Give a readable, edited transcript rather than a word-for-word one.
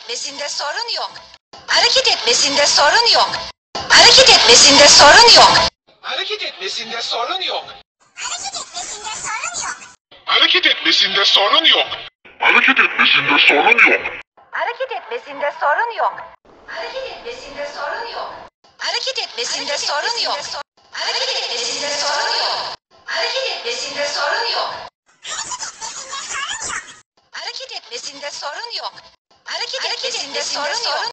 etmesinde sorun yok. Hareket etmesinde sorun yok. Hareket etmesinde sorun yok. Hareket etmesinde sorun yok. Hareket etmesinde sorun yok. Hareket etmesinde sorun yok. Hareket etmesinde sorun yok. Hareket etmesinde sorun yok. Hareket etmesinde sorun yok. Hareket etmesinde sorun yok. Hareket etmesinde sorun yok. Hareket etmesinde sorun yok. Hareket etmesinde sorun yok.